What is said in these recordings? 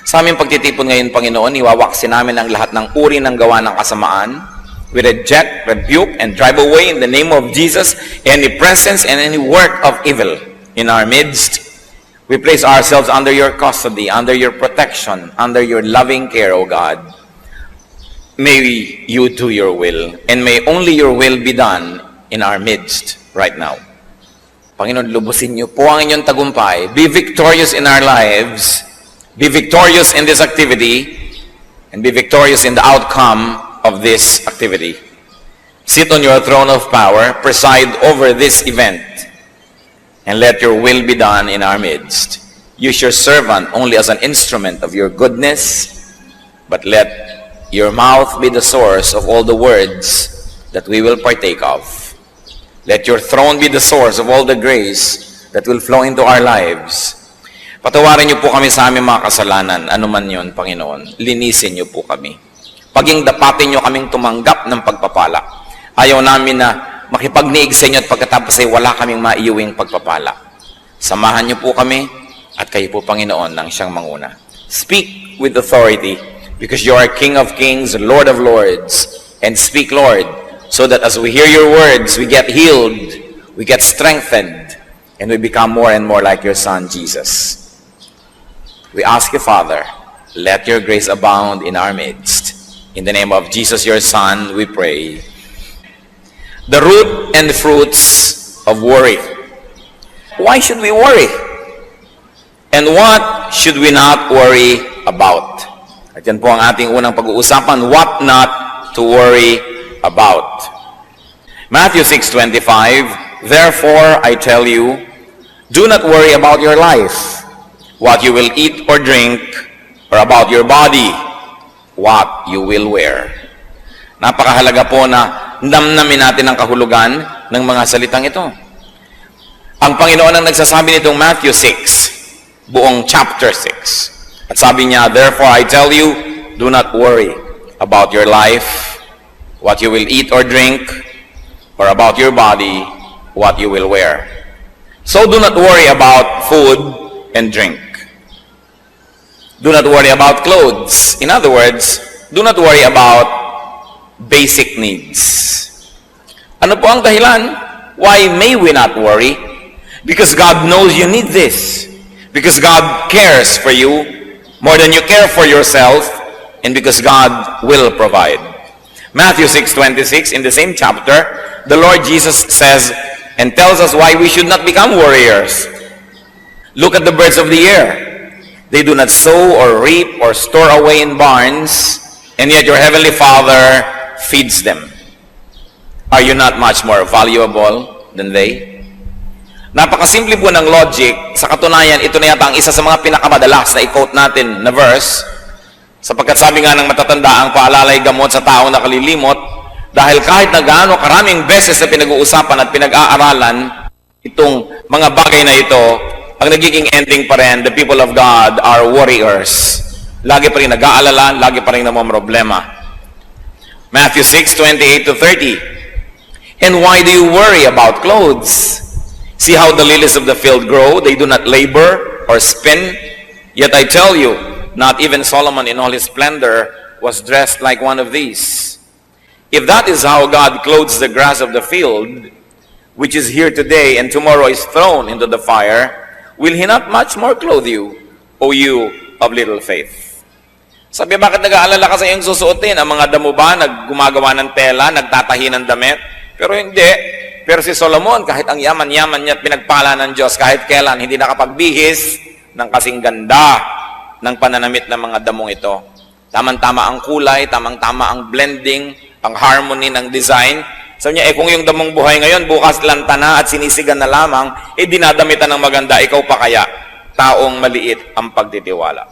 Sa aming pagtitipon ngayon, Panginoon, iwawaksin namin ang lahat ng uri ng gawa ng kasamaan. We reject, rebuke, and drive away in the name of Jesus any presence and any work of evil in our midst. We place ourselves under your custody, under your protection, under your loving care, O God. May you do your will, and may only your will be done in our midst right now. Panginoon, lubusin niyo po ang inyong tagumpay. Be victorious in our lives. Be victorious in this activity, and be victorious in the outcome of this activity. Sit on your throne of power, preside over this event, and let your will be done in our midst. Use your servant only as an instrument of your goodness, but let your mouth be the source of all the words that we will partake of. Let your throne be the source of all the grace that will flow into our lives. Patawarin niyo po kami sa aming mga kasalanan, anuman yun, Panginoon. Linisin niyo po kami. Paging dapatin niyo kaming tumanggap ng pagpapala. Ayaw namin na makipagniig sa inyo at pagkatapos ay wala kaming maiuwing pagpapala. Samahan niyo po kami at kayo po, Panginoon, nang siyang manguna. Speak with authority because you are King of Kings, Lord of Lords. And speak, Lord, so that as we hear your words, we get healed, we get strengthened, and we become more and more like your Son, Jesus. We ask you, Father, let your grace abound in our midst. In the name of Jesus, your Son, we pray. The root and fruits of worry. Why should we worry? And what should we not worry about? At yan po ang ating unang pag-uusapan, what not to worry about. Matthew 6:25, therefore I tell you, do not worry about your life, what you will eat or drink, or about your body, what you will wear. Napakahalaga po na namnamin natin ang kahulugan ng mga salitang ito. Ang Panginoon ang nagsasabi nitong Matthew 6, buong chapter 6. At sabi niya, therefore I tell you, do not worry about your life, what you will eat or drink, or about your body, what you will wear. So do not worry about food and drink. Do not worry about clothes. In other words, do not worry about basic needs. Ano po ang dahilan? Why may we not worry? Because God knows you need this. Because God cares for you more than you care for yourself, and because God will provide. Matthew 6:26, in the same chapter, the Lord Jesus says and tells us why we should not become warriors. Look at the birds of the air. They do not sow or reap or store away in barns, and yet your heavenly Father feeds them. Are you not much more valuable than they? Napakasimple po ng logic. Sa katunayan, ito na yata ang isa sa mga pinakamadalas na i-quote natin na verse, sapagkat sabi nga ng matatanda, ang paalalay gamot sa taong nakalilimot, dahil kahit na gaano karaming beses na pinag-uusapan at pinag-aaralan itong mga bagay na ito, ang nagiging ending pa rin, the people of God are warriors. Lagi pa rin nag-aalala, lagi pa rin namamroblema. Matthew 6:28-30. And why do you worry about clothes? See how the lilies of the field grow, they do not labor or spin. Yet I tell you, not even Solomon in all his splendor was dressed like one of these. If that is how God clothes the grass of the field, which is here today and tomorrow is thrown into the fire, will He not much more clothe you, O you of little faith? Sabi, bakit nag-aalala ka sa iyong susuotin? Ang mga damo ba gumagawa ng tela, nagtatahi ng damit? Pero hindi. Pero si Solomon, kahit ang yaman-yaman niya at pinagpala ng Diyos, kahit kailan, hindi nakapagbihis ng kasing ganda ng pananamit ng mga damong ito. Tamang-tama ang kulay, tamang-tama ang blending, ang harmony ng design. Sabi niya, kung yung damong buhay ngayon, bukas lanta na at sinisigan na lamang, dinadamitan ng maganda, ikaw pa kaya? Taong maliit ang pagtitiwala.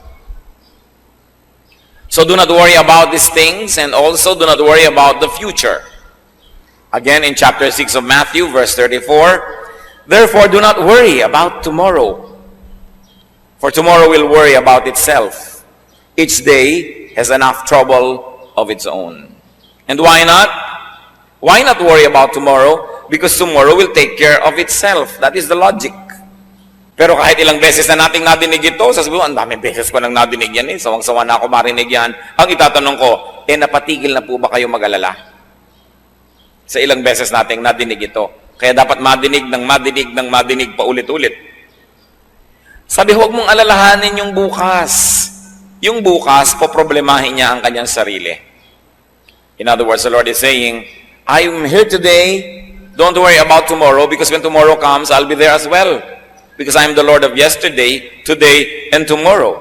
So do not worry about these things, and also do not worry about the future. Again, in chapter 6 of Matthew, verse 34, therefore do not worry about tomorrow, for tomorrow will worry about itself. Each day has enough trouble of its own. And why not? Why not worry about tomorrow? Because tomorrow will take care of itself. That is the logic. Pero kahit ilang beses na nating nadinig ito, sasabihin mo, ang daming beses ko nang nadinig yan sawang-sawa na ako marinig yan. Ang itatanong ko, napatigil na po ba kayo mag-alala? Sa ilang beses nating nadinig ito. Kaya dapat madinig pa ulit-ulit. Sabi, huwag mong alalahanin yung bukas. Yung bukas, poproblemahin niya ang kanyang sarili. In other words, the Lord is saying, I'm here today, don't worry about tomorrow, because when tomorrow comes, I'll be there as well. Because I am the Lord of yesterday, today, and tomorrow.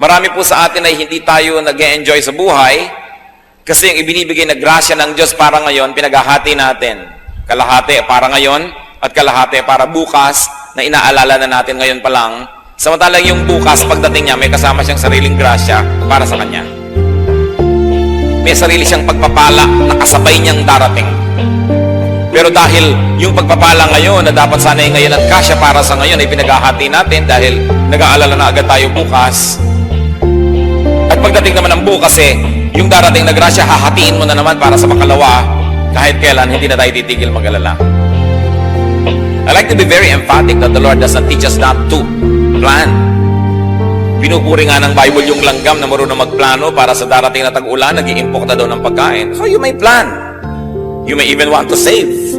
Marami po sa atin ay hindi tayo nag-enjoy sa buhay kasi yung ibinibigay na grasya ng Diyos para ngayon, pinaghahati natin. Kalahati para ngayon at kalahati para bukas na inaalala na natin ngayon pa lang. Samantalang yung bukas, pagdating niya, may kasama siyang sariling grasya para sa kanya. May sarili siyang pagpapala na kasabay niyang darating. Pero dahil yung pagpapala ngayon na dapat sana ay ngayon at kasya para sa ngayon ay pinaghahati natin dahil nag-aalala na agad tayo bukas. At pagdating naman ng bukas yung darating na grasya, hahatiin mo na naman para sa makalawa kahit kailan hindi na tayo titigil mag-alala. I like to be very emphatic that the Lord does not teach us not to plan. Pinupuri nga ng Bible yung langgam na marunong magplano para sa darating na tag-ulan, nag-iimpok na daw ng pagkain. So you may plan. You may even want to save.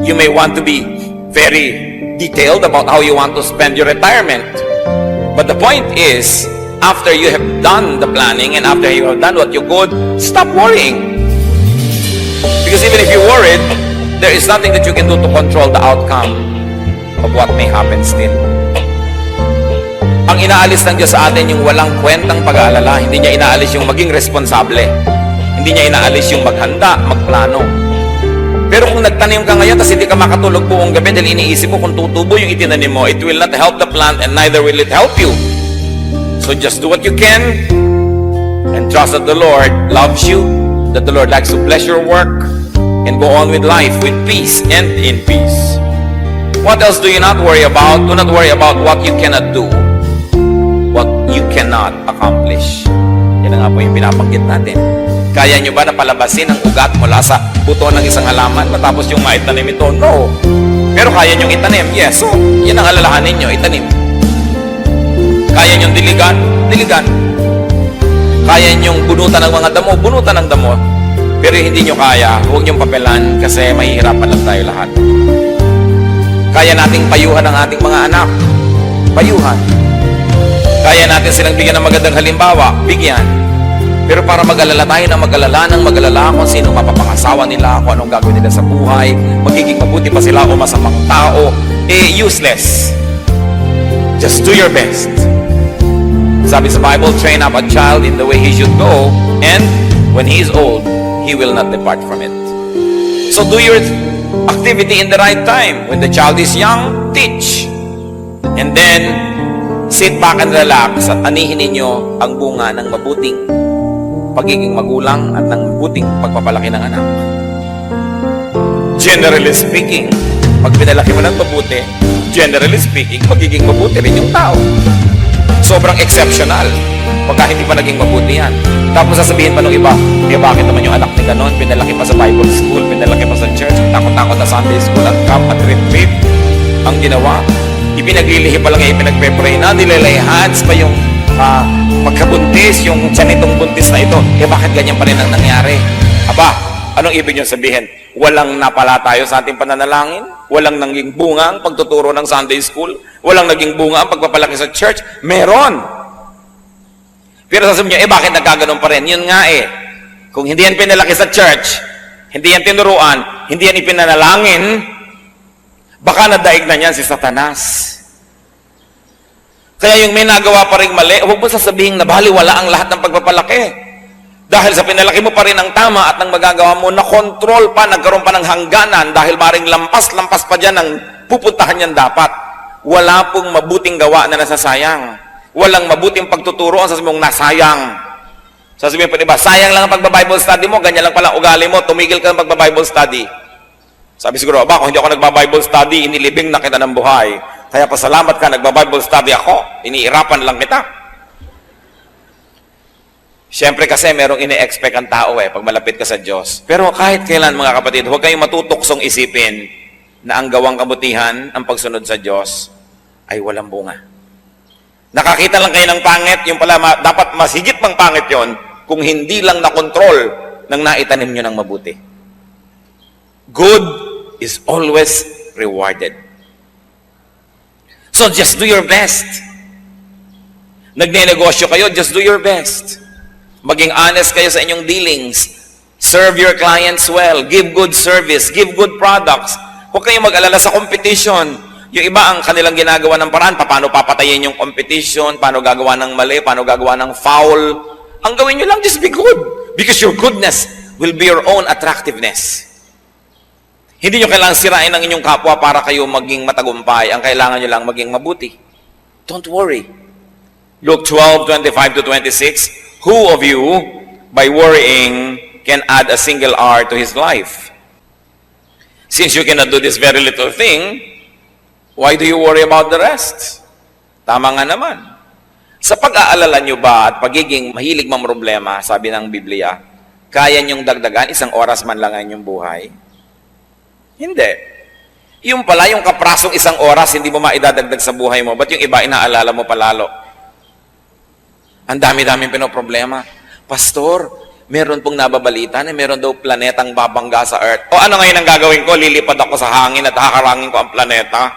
You may want to be very detailed about how you want to spend your retirement. But the point is, after you have done the planning and after you have done what you could, stop worrying. Because even if you're worried, there is nothing that you can do to control the outcome of what may happen still. Ang inaalis ng Diyos sa atin yung walang kwentang pag-aalala. Hindi niya inaalis yung maging responsable. Hindi niya inaalis yung maghanda, magplano. Pero kung nagtanim ka ngayon tapos hindi ka makatulog buong gabi dahil iniisip mo kung tutubo yung itinanim mo, it will not help the plant and neither will it help you. So just do what you can and trust that the Lord loves you, that the Lord likes to bless your work, and go on with life with peace and in peace. What else do you not worry about? Do not worry about what you cannot do, what you cannot accomplish. Yan na nga po yung pinapanggit natin. Kaya nyo ba na palabasin ang ugat mula sa buto ng isang halaman matapos yung maitanim ito? No. Pero kaya nyo itanim? Yes. So, yan ang alalahanin nyo, itanim. Kaya nyo diligan? Diligan. Kaya nyo bunutan ng mga damo? Bunutan ng damo. Pero hindi nyo kaya, huwag nyo papelan kasi mahihirapan lang tayo lahat. Kaya nating payuhan ang ating mga anak. Payuhan. Kaya natin silang bigyan ng magandang halimbawa. Bigyan. Pero para mag-alala tayo na mag-alala kung sino mapapangasawa nila, kung anong gagawin nila sa buhay, magiging mabuti pa sila o masamang tao, useless. Just do your best. Sabi sa Bible, train up a child in the way he should go, and when he is old, he will not depart from it. So do your activity in the right time. When the child is young, teach. And then, sit back and relax at anihin ninyo ang bunga ng mabuting pagiging magulang at ng mabuting pagpapalaki ng anak. Generally speaking, pag pinalaki mo ng mabuti, generally speaking, magiging mabuti rin yung tao. Sobrang exceptional pagka hindi pa naging mabuti yan. Tapos sasabihin pa ng iba, bakit naman yung anak ni ganon, pinalaki pa sa Bible school, pinalaki pa sa church, takot-takot na Sunday school at camp at retreat. Ang ginawa, ipinaglilihi pa lang yung ipinagpe-pray na, nilalay hands pa yung pagkabuntis, yung tiyan itong buntis na ito. Bakit ganyan pa rin ang nangyari? Aba, anong ibig nyo sabihin? Walang napala tayo sa ating pananalangin? Walang naging bunga ang pagtuturo ng Sunday school? Walang naging bunga ang pagpapalaki sa church? Meron! Pero sasabihin nyo, bakit nagkaganon pa rin? Yun nga kung hindi yan pinalaki sa church, hindi yan tinuruan, hindi yan ipinanalangin, baka nadaig na yan si Satanas. Kaya yung may nagawa pa rin mali, huwag mo sasabihin na baliwala ang lahat ng pagpapalaki. Dahil sa pinalaki mo pa rin ang tama at nang magagawa mo, na-control pa, nagkaroon pa ng hangganan dahil maring lampas-lampas pa dyan ang pupuntahan yan dapat. Wala pong mabuting gawa na nasasayang. Walang mabuting pagtuturo ang sasabihin mong nasayang. Sasabihin pa diba, sayang lang ang pagba-Bible study mo, ganyan lang pala ugali mo, tumigil ka ng pagba-Bible study. Sabi siguro, kung hindi ako nagba-Bible study, inilibing na kita ng buhay. Kaya pasalamat ka, nagba-Bible study ako, iniirapan lang kita. Siyempre kasi merong ini-expect ang tao pag malapit ka sa Diyos. Pero kahit kailan mga kapatid, huwag kayong matutuksong isipin na ang gawang kabutihan, ang pagsunod sa Diyos, ay walang bunga. Nakakita lang kayo ng pangit, yung pala dapat mas higit pang pangit yon kung hindi lang na-control ng naitanim nyo ng mabuti. Good is always rewarded. So just do your best. Nagne-negosyo kayo, just do your best. Maging honest kayo sa inyong dealings. Serve your clients well. Give good service. Give good products. Huwag kayong mag-alala sa competition. Yung iba ang kanilang ginagawa ng paraan, paano papatayin yung competition, paano gagawa ng mali, paano gagawa ng foul. Ang gawin nyo lang, just be good. Because your goodness will be your own attractiveness. Hindi nyo kailangan sirain ang inyong kapwa para kayo maging matagumpay. Ang kailangan nyo lang maging mabuti. Don't worry. Luke 12:25-26, who of you, by worrying, can add a single hour to his life? Since you cannot do this very little thing, why do you worry about the rest? Tama nga naman. Sa pag-aalala nyo ba at pagiging mahilig mamroblema, sabi ng Biblia, kaya nyong dagdagan isang oras man lang ang inyong buhay? Hindi. Yung pala, yung kaprasong isang oras, hindi mo maidadagdag sa buhay mo. Ba't yung iba, inaalala mo palalo? Ang dami-daming pinoproblema. Pastor, meron pong nababalita na meron daw planetang babangga sa Earth. O ano ngayon ang gagawin ko? Lilipad ako sa hangin at hakarangin ko ang planeta.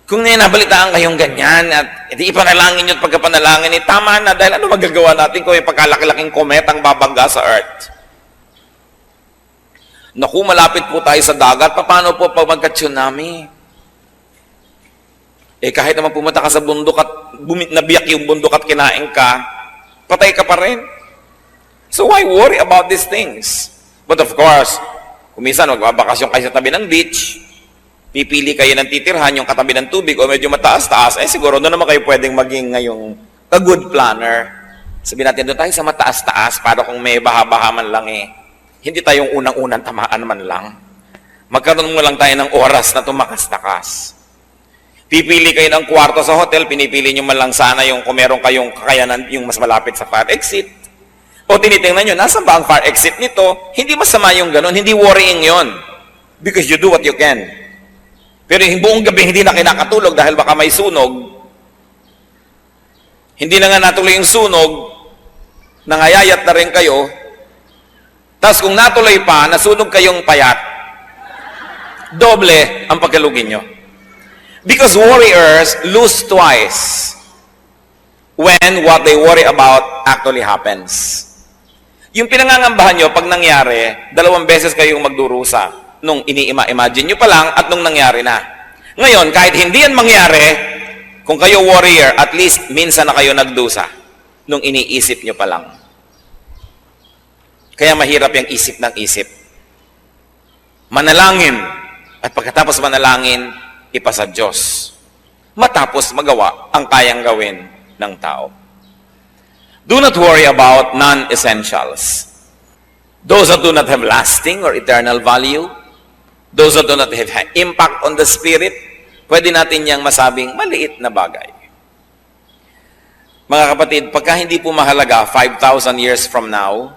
Kung nabalitaan kayong ganyan at hindi ipanalangin nyo at pagkapanalangin, tama na dahil ano magagawa natin kung may pagkalaki-laking kometang babangga sa Earth? Naku, malapit po tayo sa dagat. Paano po pag magka-tsunami? Kahit naman pumunta ka sa bundok at nabiyak yung bundok at kinain ka, patay ka pa rin. So why worry about these things? But of course, kung minsan magbabakasyon kayo sa tabi ng beach, pipili kayo ng titirhan yung katabi ng tubig o medyo mataas-taas, siguro doon naman kayo pwedeng maging ngayong a good planner. Sabihin natin, doon tayo sa mataas-taas para kung may baha-baha man lang hindi tayong unang-unang tamaan man lang. Magkaroon mo lang tayo ng oras na tumakas-takas. Pipili kayo ng kwarto sa hotel, pinipili nyo man lang sana yung kung meron kayong kakayanan yung mas malapit sa fire exit. O tinitingnan nyo, nasan ba ang fire exit nito? Hindi masama yung ganun, hindi worrying yon. Because you do what you can. Pero yung buong gabi hindi na kinakatulog dahil baka may sunog. Hindi na nga natuloy yung sunog, nangayayat na rin kayo. Tapos kung natuloy pa, nasunog kayong payat, doble ang pagkalugin nyo. Because worriers lose twice when what they worry about actually happens. Yung pinangangambahan nyo, pag nangyari, 2 beses kayong magdurusa. Nung ini-imagine nyo pa lang at nung nangyari na. Ngayon, kahit hindi yan mangyari, kung kayo warrior, at least minsan na kayo nagdusa nung iniisip nyo pa lang. Kaya mahirap yung isip ng isip. Manalangin. At pagkatapos manalangin, ipasa Diyos. Matapos magawa ang kayang gawin ng tao. Do not worry about non-essentials. Those that do not have lasting or eternal value, those that do not have impact on the spirit, pwede natin yang masabing maliit na bagay. Mga kapatid, pagka hindi po mahalaga 5,000 years from now,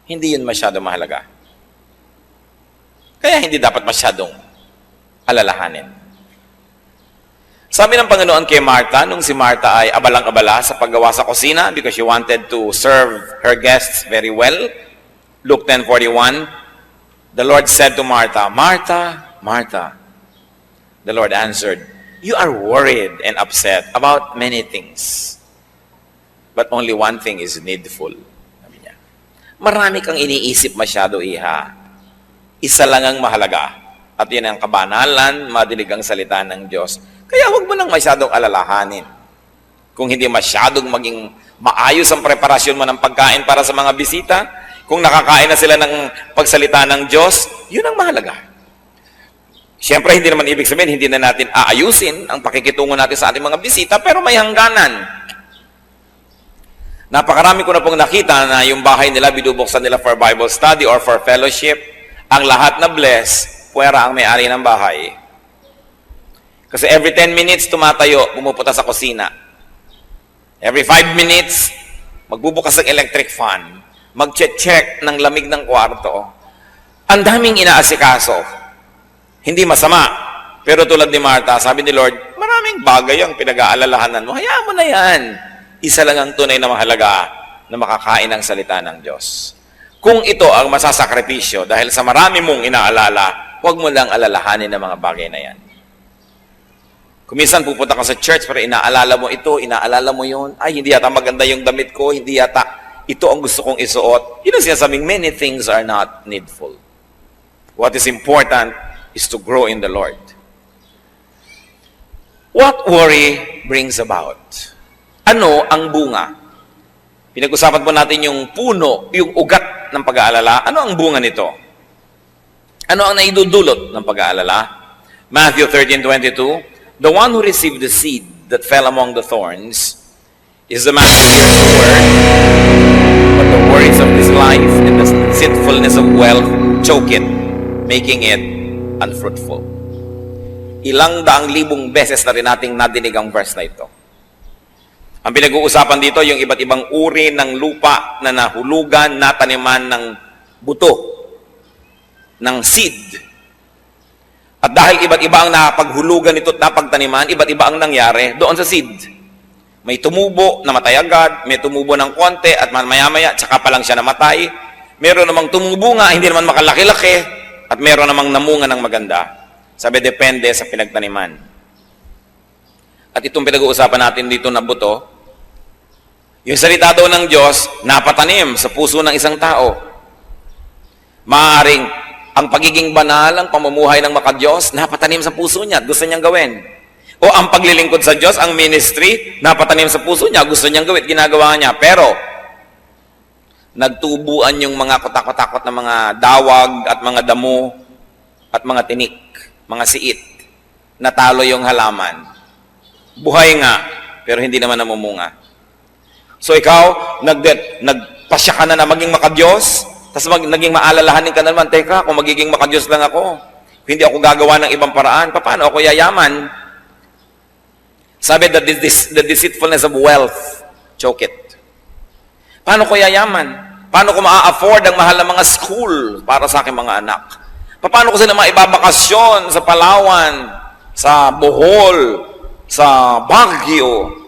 hindi yun masyado mahalaga. Kaya hindi dapat masyadong alalahanin. Sabi ng Panginoon kay Martha, nung si Martha ay abalang-abala sa paggawa sa kusina because she wanted to serve her guests very well, Luke 10:41, the Lord said to Martha, Martha, Martha, the Lord answered, you are worried and upset about many things, but only one thing is needful. Sabi niya, marami kang iniisip masyado, iha. Isa lang ang mahalaga, at yun ang kabanalan, madilig ang salita ng Diyos. Kaya huwag mo nang masyadong alalahanin. Kung hindi masyadong maging maayos ang preparasyon mo ng pagkain para sa mga bisita, kung nakakain na sila ng pagsalita ng Diyos, yun ang mahalaga. Siyempre, hindi naman ibig sabihin, hindi na natin aayusin ang pakikitungo natin sa ating mga bisita, pero may hangganan. Napakarami ko na pong nakita na yung bahay nila, binubuksan nila for Bible study or for fellowship. Ang lahat na bless, puwera ang may-ari ng bahay. Kasi every 10 minutes, tumatayo, pumupunta sa kusina. Every 5 minutes, magbubukas ng electric fan. Mag-check ng lamig ng kwarto. Ang daming inaasikaso. Hindi masama. Pero tulad ni Martha, sabi ni Lord, maraming bagay ang pinag-aalalahanan mo. Hayaan mo na yan. Isa lang ang tunay na mahalaga na makakain ng salita ng Diyos. Kung ito ang masasakripisyo dahil sa marami mong inaalala, huwag mo lang alalahanin ang mga bagay na yan. Kung minsan pupunta ka sa church pero inaalala mo ito, inaalala mo yun, ay hindi yata maganda yung damit ko, hindi yata ito ang gusto kong isuot. Yun ang sinasabing, many things are not needful. What is important is to grow in the Lord. What worry brings about? Ano ang bunga? Pinag-usapan po natin yung puno, yung ugat ng pag-aalala. Ano ang bunga nito? Ano ang naidudulot ng pag-aalala? Matthew 13:22, the one who received the seed that fell among the thorns is the man who hears the word, but the worries of this life and the deceitfulness of wealth choke it, making it unfruitful. Ilang daang libong beses na rin nating nadinig ang verse na ito. Ang pinag-uusapan dito, yung iba't ibang uri ng lupa na nahulugan, nataniman ng buto, ng seed. At dahil iba't iba ang napaghulugan ito at napagtaniman, iba't iba ang nangyari doon sa seed. May tumubo, namatay agad, may tumubo ng konti at maya-maya, tsaka pa lang siya namatay. Meron namang tumubo nga, hindi naman makalaki-laki, at meron namang namunga ng maganda. Sabi, depende sa pinagtaniman. At itong pinag-uusapan natin dito na buto, yung salita daw ng Diyos, napatanim sa puso ng isang tao. Maaaring ang pagiging banal, ang pamumuhay ng makadiyos, napatanim sa puso niya at gusto niyang gawin. O ang paglilingkod sa Diyos, ang ministry, napatanim sa puso niya, gusto niyang gawin, ginagawa niya. Pero, nagtubuan yung mga kotak-kotakot na mga dawag at mga damo at mga tinik, mga siit. Natalo yung halaman. Buhay nga, pero hindi naman namumunga. So ikaw, nagpasya ka na maging makadiyos, tapos naging maalalahanin ka na naman, teka, kung magiging makadiyos lang ako, hindi ako gagawa ng ibang paraan, paano ako yayaman? Sabi, the deceitfulness of wealth, choke it. Paano ko yayaman? Paano ko maa-afford ang mahal na mga school para sa aking mga anak? Paano ko sila maibabakasyon sa Palawan, sa Bohol, sa Baguio?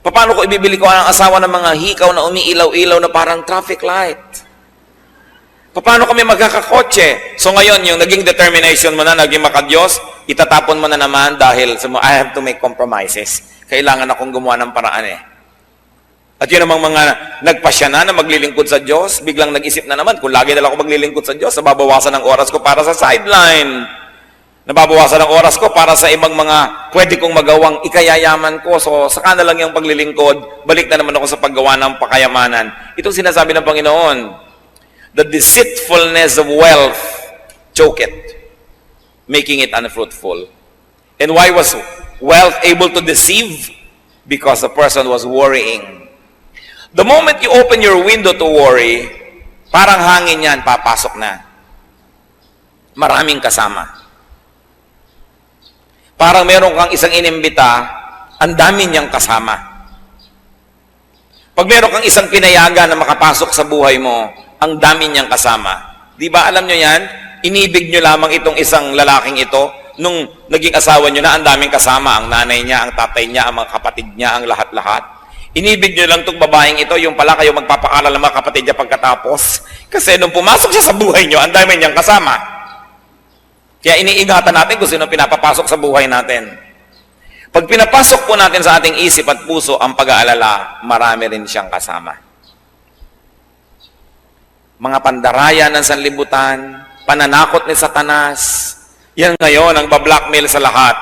Paano ko ibibili ko ang asawa ng mga hikaw na umiilaw-ilaw na parang traffic light? Paano kami magkakakotse? So ngayon, yung naging determination mo na, naging makadiyos, itatapon mo na naman dahil I have to make compromises. Kailangan akong gumawa ng paraan eh. At yun namang mga nagpasya na maglilingkod sa Diyos, biglang nag-isip na naman, kung lagi na lang ako maglilingkod sa Diyos, nababawasan ng oras ko para sa sideline. Nababawasan ng oras ko para sa ibang mga pwede kong magawang ikayayaman ko. So, saka na lang yung paglilingkod, balik na naman ako sa paggawa ng pakayamanan. Itong sinasabi ng Panginoon, the deceitfulness of wealth, choke it, making it unfruitful. And why was wealth able to deceive? Because the person was worrying. The moment you open your window to worry, parang hangin yan, papasok na. Maraming kasama. Parang meron kang isang inimbita, ang dami niyang kasama. Pag meron kang isang pinayagan na makapasok sa buhay mo, ang dami niyang kasama. Di ba alam niyo yan? Inibig niyo lamang itong isang lalaking ito, nung naging asawa niyo na ang daming kasama, ang nanay niya, ang tatay niya, ang mga kapatid niya, ang lahat-lahat. Inibig niyo lang itong babaeng ito, yung pala kayo magpapakala ng mga kapatid niya pagkatapos. Kasi nung pumasok siya sa buhay niyo, ang dami niyang kasama. Kaya iniingatan natin kung sino pinapapasok sa buhay natin. Pag pinapasok po natin sa ating isip at puso ang pag-aalala, marami rin siyang kasama. Mga pandaraya ng sanlibutan, pananakot ni Satanas, yan ngayon ang bablackmail sa lahat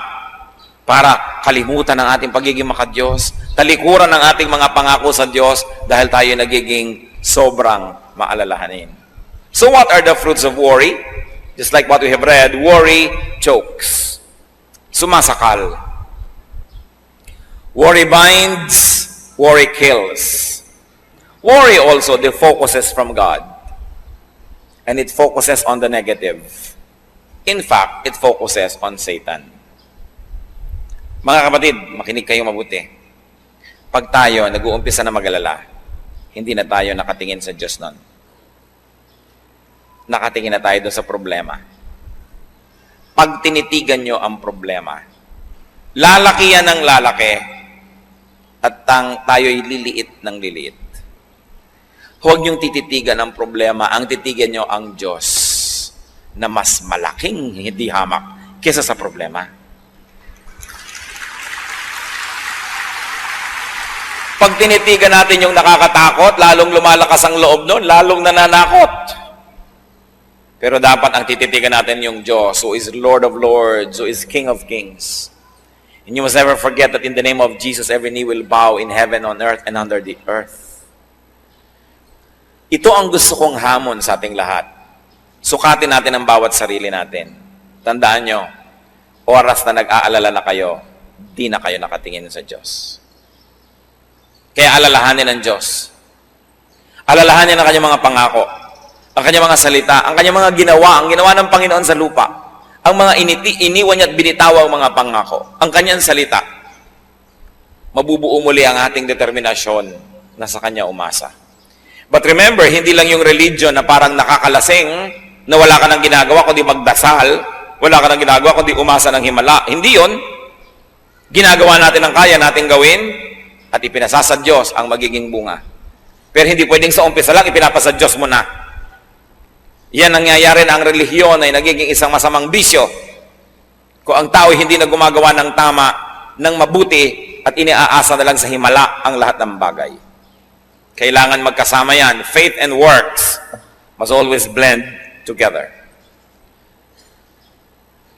para kalimutan ang ating pagiging makadiyos, talikuran ang ating mga pangako sa Diyos dahil tayo nagiging sobrang maalalahanin. So what are the fruits of worry? Just like what we have read, worry chokes. Sumasakal. Worry binds, worry kills. Worry also defocuses from God. And it focuses on the negative. In fact, it focuses on Satan. Mga kapatid, makinig kayo mabuti. Pag tayo nag-uumpisa na mag-alala, hindi na tayo nakatingin sa Diyos nun. Nakatingin na tayo doon sa problema. pag tinitigan nyo ang problema. Lalaki yan ng lalaki at tayo'y liliit ng liliit. Huwag niyong tititigan ang problema, ang titigan nyo ang Diyos na mas malaking hindi hamak kesa sa problema. Pag tinitigan natin yung nakakatakot, lalong lumalakas ang loob nun, lalong nananakot. Pero dapat ang tititigan natin yung Diyos, who is Lord of Lords, who is King of Kings. And you must never forget that in the name of Jesus, every knee will bow in heaven, on earth, and under the earth. Ito ang gusto kong hamon sa ating lahat. Sukatin natin ang bawat sarili natin. Tandaan nyo, oras na nag-aalala na kayo, di na kayo nakatingin sa Diyos. Kaya alalahanin ng Diyos. Alalahanin ang kanyang mga pangako, ang kanyang mga salita, ang kanyang mga ginawa, ang ginawa ng Panginoon sa lupa, ang mga iniwan niya at binitaw ang mga pangako, ang kanyang salita. Mabubuo muli ang ating determinasyon na sa kanya umasa. But remember, hindi lang yung religion na parang nakakalasing, na wala ka nang ginagawa kundi magdasal, wala ka nang ginagawa kundi umasa ng himala. Hindi yun. Ginagawa natin ang kaya nating gawin at ipinasa sa Diyos ang magiging bunga. Pero hindi pwedeng sa umpisa lang ipinapasa Diyos mo na. Yan nangyayari na ang relihiyon ay nagiging isang masamang bisyo. Kung ang tao hindi na gumagawa ng tama, ng mabuti, at iniaasa na lang sa himala ang lahat ng bagay. Kailangan magkasama yan. Faith and works must always blend together.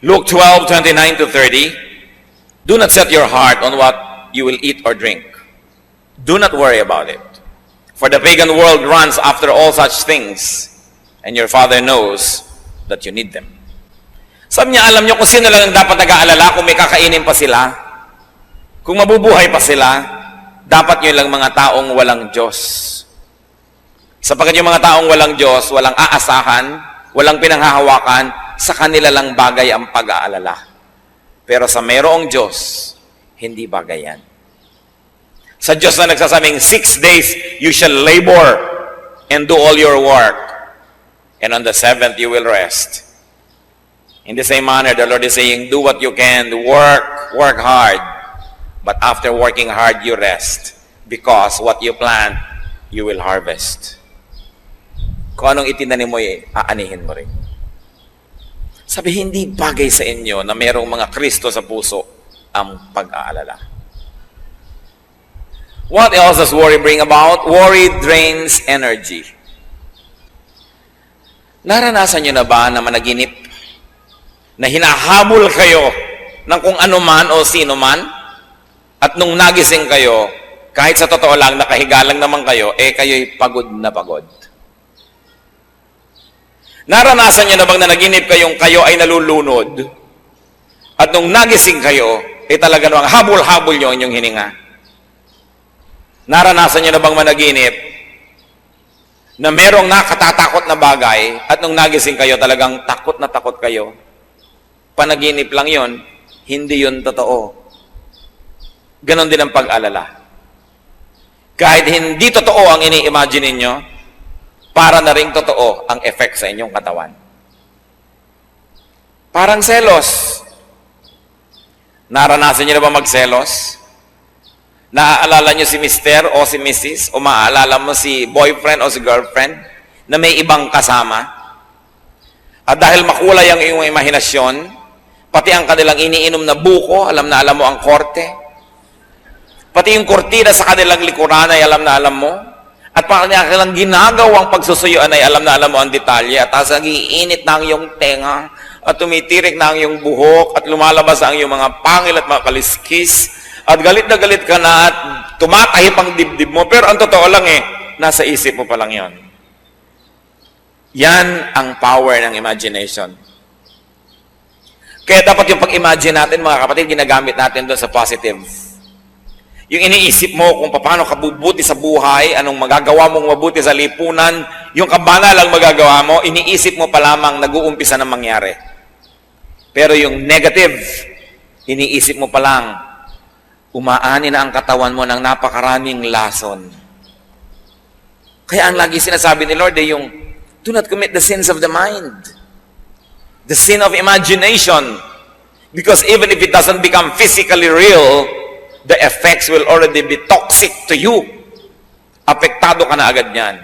Luke 12:29-30. Do not set your heart on what you will eat or drink. Do not worry about it. For the pagan world runs after all such things, and your Father knows that you need them. Sabi niya, alam niyo kung sino lang ang dapat nag-aalala kung may kakainin pa sila, kung mabubuhay pa sila, dapat niyo lang mga taong walang Diyos. Sapagkat yung mga taong walang Diyos, walang aasahan, walang pinanghahawakan, sa kanila lang bagay ang pag-aalala. Pero sa mayroong Diyos, hindi bagay yan. Sa Diyos na nagsasabing, 6 days you shall labor and do all your work. And on the 7th, you will rest. In the same manner, the Lord is saying, do what you can, work hard. But after working hard, you rest. Because what you plant, you will harvest. Kung anong itinanim mo, aanihin mo rin. Sabi, hindi bagay sa inyo na mayroong mga Kristo sa puso ang pag-aalala. What else does worry bring about? Worry drains energy. Naranasan nyo na ba na managinip na hinahabol kayo ng kung ano man o sino man? At nung nagising kayo, kahit sa totoo lang, nakahiga lang naman kayo, kayo'y pagod na pagod. Naranasan nyo na bang nanaginip kayong kayo ay nalulunod? At nung nagising kayo, talaga namang habol-habol nyo inyong hininga? Naranasan nyo na bang managinip na merong nakatatakot na bagay at nung nagising kayo talagang takot na takot kayo? Panaginip lang yon, hindi yon totoo. Ganon din ang pag-alala. Kahit hindi totoo ang ini-imagine ninyo, para na ring totoo ang effect sa inyong katawan. Parang selos. Naranasan niyo na ba magselos? Naaalala niyo si Mr. o si Mrs. o maaalala mo si boyfriend o si girlfriend na may ibang kasama? At dahil makulay ang iyong imahinasyon, pati ang kanilang iniinom na buko, alam na alam mo ang korte. Pati yung kortina sa kanilang likuran ay alam na alam mo. At pati ang kanilang ginagawang pagsusuyuan ay alam na alam mo ang detalye. At tapos nagiinit na ang iyong tenga at tumitirik na ang iyong buhok at lumalabas ang iyong mga pangil at mga kaliskis. At galit na galit ka na at tumatahip ang dibdib mo. Pero ang totoo lang nasa isip mo pa lang yon. Yan ang power ng imagination. Kaya dapat yung pag-imagine natin, mga kapatid, ginagamit natin doon sa positive. Yung iniisip mo kung paano ka bubuti sa buhay, anong magagawa mong mabuti sa lipunan, yung kabana lang magagawa mo, iniisip mo pa lamang nag-uumpisa na mangyari. Pero yung negative, iniisip mo pa lang, umaani na ang katawan mo ng napakaraming lason. Kaya ang lagi sinasabi ni Lord yung, do not commit the sins of the mind. The sin of imagination. Because even if it doesn't become physically real, the effects will already be toxic to you. Apektado ka na agad yan.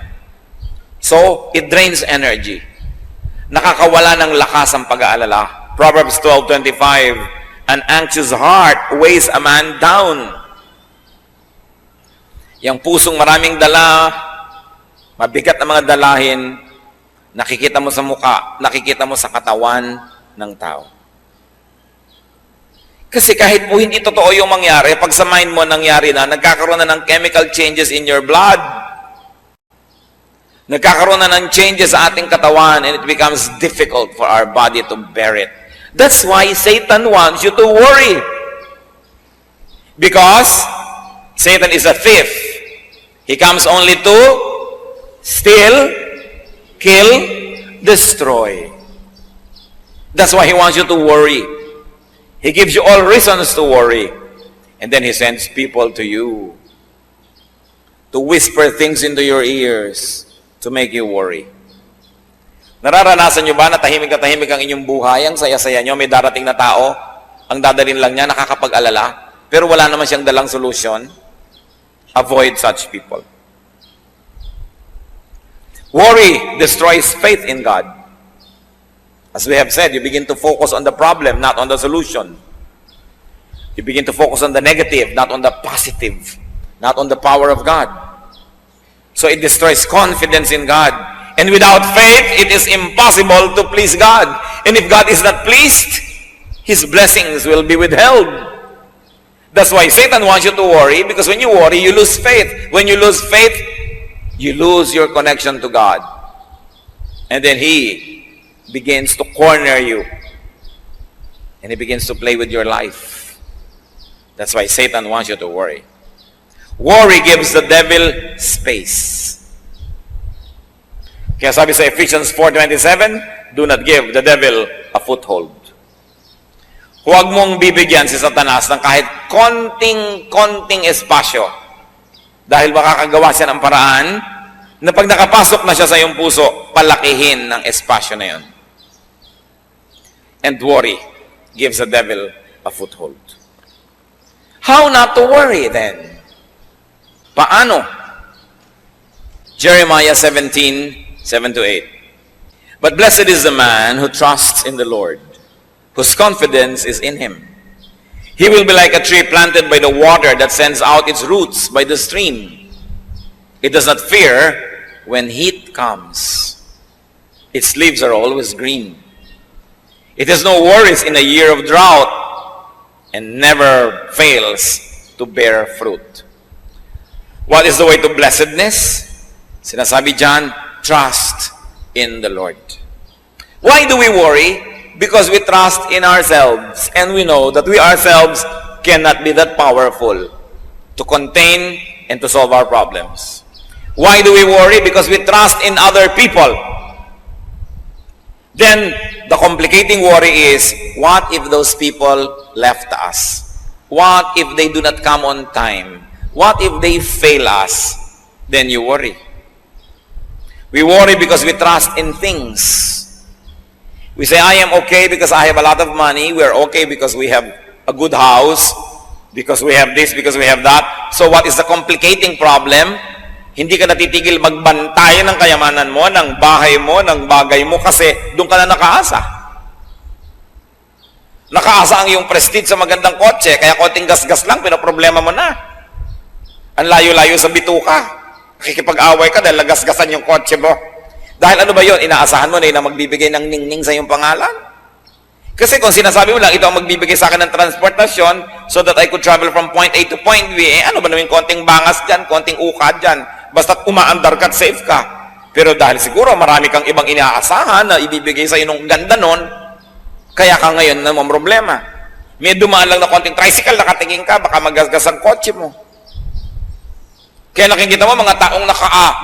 So, it drains energy. Nakakawala ng lakas ang pag-aalala. Proverbs 12:25, an anxious heart weighs a man down. Yang pusong maraming dala, mabigat na mga dalahin, nakikita mo sa muka, nakikita mo sa katawan ng tao. Kasi kahit po hindi totoo yung mangyari, pag sa mind mo nangyari na, nagkakaroon na ng chemical changes in your blood. Nagkakaroon na ng changes sa ating katawan and it becomes difficult for our body to bear it. That's why Satan wants you to worry. Because Satan is a thief. He comes only to steal, kill, destroy. That's why he wants you to worry. He gives you all reasons to worry. And then he sends people to you to whisper things into your ears to make you worry. Nararanasan nyo ba na tahimik ang inyong buhay, ang saya-saya nyo, may darating na tao, ang dadalhin lang niya, nakakapag-alala, pero wala naman siyang dalang solusyon? Avoid such people. Worry destroys faith in God. As we have said, you begin to focus on the problem, not on the solution. You begin to focus on the negative, not on the positive, not on the power of God. So it destroys confidence in God. And without faith, it is impossible to please God. And if God is not pleased, His blessings will be withheld. That's why Satan wants you to worry, because when you worry, you lose faith. When you lose faith, you lose your connection to God. And then He begins to corner you. And he begins to play with your life. That's why Satan wants you to worry. Worry gives the devil space. Kaya sabi sa Ephesians 4:27, do not give the devil a foothold. Huwag mong bibigyan si Satanas ng kahit konting espasyo. Dahil makakagawa siya ng paraan na pag nakapasok na siya sa iyong puso, palakihin ng espasyo na yun. And worry gives the devil a foothold. How not to worry then? Paano? Jeremiah 17:7-8. But blessed is the man who trusts in the Lord, whose confidence is in Him. He will be like a tree planted by the water that sends out its roots by the stream. It does not fear when heat comes. Its leaves are always green. It has no worries in a year of drought and never fails to bear fruit. What is the way to blessedness? Sinasabi dyan, trust in the Lord. Why do we worry? Because we trust in ourselves and we know that we ourselves cannot be that powerful to contain and to solve our problems. Why do we worry? Because we trust in other people. Then, the complicating worry is, what if those people left us? What if they do not come on time? What if they fail us? Then you worry. We worry because we trust in things. We say, I am okay because I have a lot of money. We are okay because we have a good house, because we have this, because we have that. So what is the complicating problem? Hindi ka natitigil magbantay ng kayamanan mo, ng bahay mo, ng bagay mo, kasi doon ka na nakaasa. Nakaasa ang iyong prestige sa magandang kotse, kaya konting gas-gas lang, pinaproblema mo na. Ang layo-layo sa bituka. Nakikipag-away ka dahil nagasgasan yung kotse mo. Dahil ano ba yun? Inaasahan mo na yun ang magbibigay ng ningning sa iyong pangalan? Kasi kung sinasabi mo lang, ito ang magbibigay sa akin ng transportasyon so that I could travel from point A to point B, ano ba naman konting bangas dyan, konting ukad dyan, basta't umaandar ka at safe ka. Pero dahil siguro marami kang ibang inaasahan na ibibigay sa iyo ng ganda nun, kaya ka ngayon naman problema. May dumaan lang na konting tricycle, nakatingin ka, baka magasgas ang kotse mo. Kaya nakikita mo, mga taong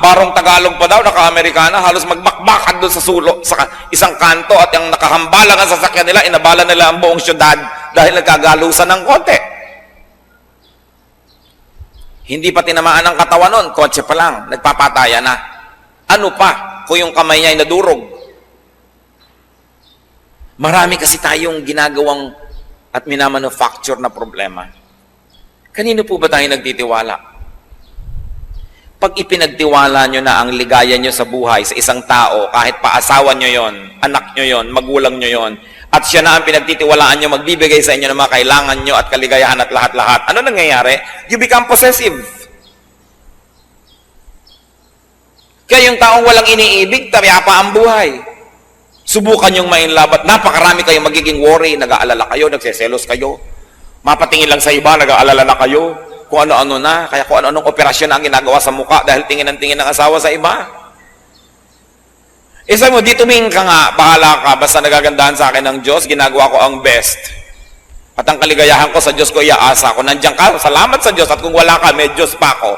barong Tagalog pa daw, naka-Amerikana, halos magbakbakan doon sa sulok, sa isang kanto, at yung nakahambalang ang sasakyan nila, inabala nila ang buong syudad dahil nagkagalusan ng konti. Hindi pa tinamaan ang katawan nun, kotse pa lang, nagpapataya na. Ano pa kung yung kamay niya ay nadurog? Marami kasi tayong ginagawang at minamanufacture na problema. Kanino po ba tayo nagtitiwala? Pag ipinagtiwala nyo na ang ligaya nyo sa buhay sa isang tao, kahit paasawa nyo yon, anak nyo yon, magulang nyo yon, at siya na ang pinagtitiwalaan nyo, magbibigay sa inyo ng mga kailangan nyo at kaligayahan at lahat-lahat, ano nangyayari? You become possessive. Kaya yung taong walang iniibig, tayapa ang buhay. Subukan yung mainlove at napakarami kayong magiging worry, nag-aalala kayo, nagseselos kayo. Mapatingin lang sa iba, nag-aalala na kayo. Kung ano-ano na, kaya kung ano-anong operasyon na ang ginagawa sa mukha dahil tingin ng tingin ng asawa sa iba. Isa mo, di tumingin ka nga, bahala ka, basta nagagandahan sa akin ng Diyos, ginagawa ko ang best. At ang kaligayahan ko sa Diyos ko, iaasa ko. Nandiyan ka, salamat sa Diyos, at kung wala ka, may Diyos pa ako.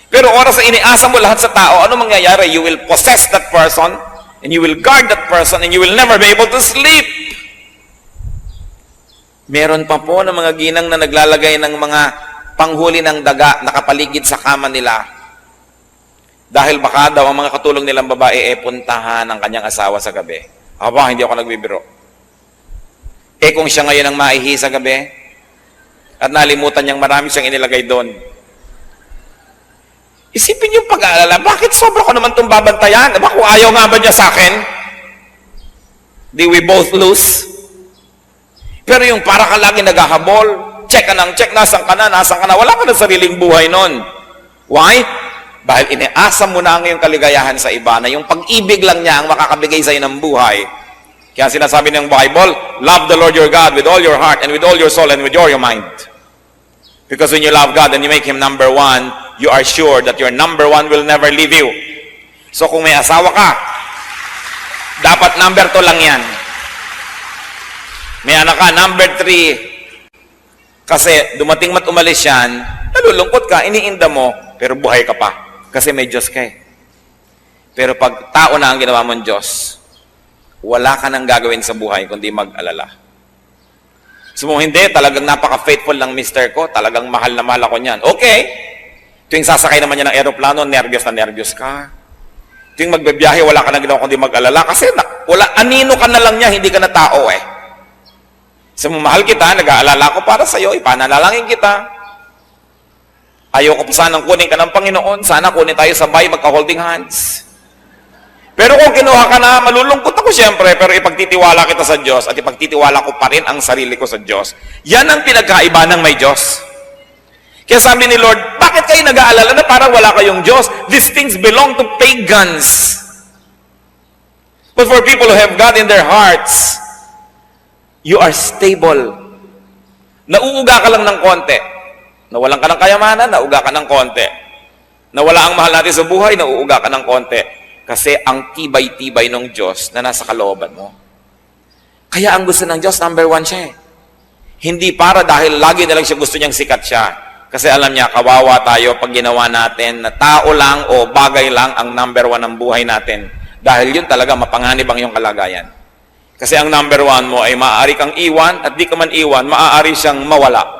Pero oras na iniasa mo lahat sa tao, ano mangyayari? You will possess that person, and you will guard that person, and you will never be able to sleep. Meron pa po ng mga ginang na naglalagay ng mga panghuli ng daga nakapaligid sa kama nila. Dahil baka daw ang mga katulong nilang babae puntahan ang kanyang asawa sa gabi. Aba, hindi ako nagbibiro. Kung siya ngayon ang maihi sa gabi, at nalimutan niyang marami siyang inilagay doon, isipin yung pag-aalala, bakit sobra ko naman itong babantayan? Aba, kung ayaw nga ba niya sa akin? Di we both lose? Pero yung para ka lagi naghahabol, check ka ng check, nasan ka na, wala ka na sariling buhay nun. Why? Dahil iniasa mo na ang iyong kaligayahan sa iba, na yung pag-ibig lang niya ang makakabigay sa iyo ng buhay. Kaya sinasabi ng Bible, love the Lord your God with all your heart and with all your soul and with all your mind. Because when you love God and you make Him number one, you are sure that your number one will never leave you. So kung may asawa ka, dapat number 2 lang yan. May anak ka, number 3. Kasi dumating mat umalis yan, nalulungkot ka, iniinda mo, pero buhay ka pa. Kasi may Diyos ka eh. Pero pag tao na ang ginawa mong Diyos, wala ka nang gagawin sa buhay kundi mag-alala. So hindi, talagang napaka-faithful ng mister ko, talagang mahal na mahal ako niyan. Okay, tuwing sasakay naman niya ng aeroplano, nervyos na nervyos ka. Tuwing magbibiyahe, wala ka nang ginawa kundi mag-alala. Kasi anino ka na lang niya, hindi ka na tao eh. So mahal kita, nag-aalala ko para sa'yo, ipananalangin kita. Ayoko pa sanang kunin ka ng Panginoon, sana kunin tayo sabay, magka-holding hands. Pero kung kinuha ka na, malulungkot ako siyempre, pero ipagtitiwala kita sa Diyos at ipagtitiwala ko pa rin ang sarili ko sa Diyos. Yan ang pinagkaiba ng may Diyos. Kaya sabi ni Lord, bakit kayo nag-aalala na parang wala kayong Diyos? These things belong to pagans. But for people who have God in their hearts, you are stable. Nauuga ka lang ng konti. Nawalan ka ng kayamanan, nauuga ka ng konti. Nawala ang mahal natin sa buhay, nauuga ka ng konti. Kasi ang tibay-tibay ng Diyos na nasa kalooban mo. Kaya ang gusto ng Diyos, number 1 siya eh. Hindi para dahil lagi na lang siya gusto niyang sikat siya. Kasi alam niya, kawawa tayo pag ginawa natin na tao lang o bagay lang ang number 1 ng buhay natin. Dahil yun talaga mapanganib ang iyong kalagayan. Kasi ang number 1 mo ay maaari kang iwan at di ka man iwan, maaari siyang mawala.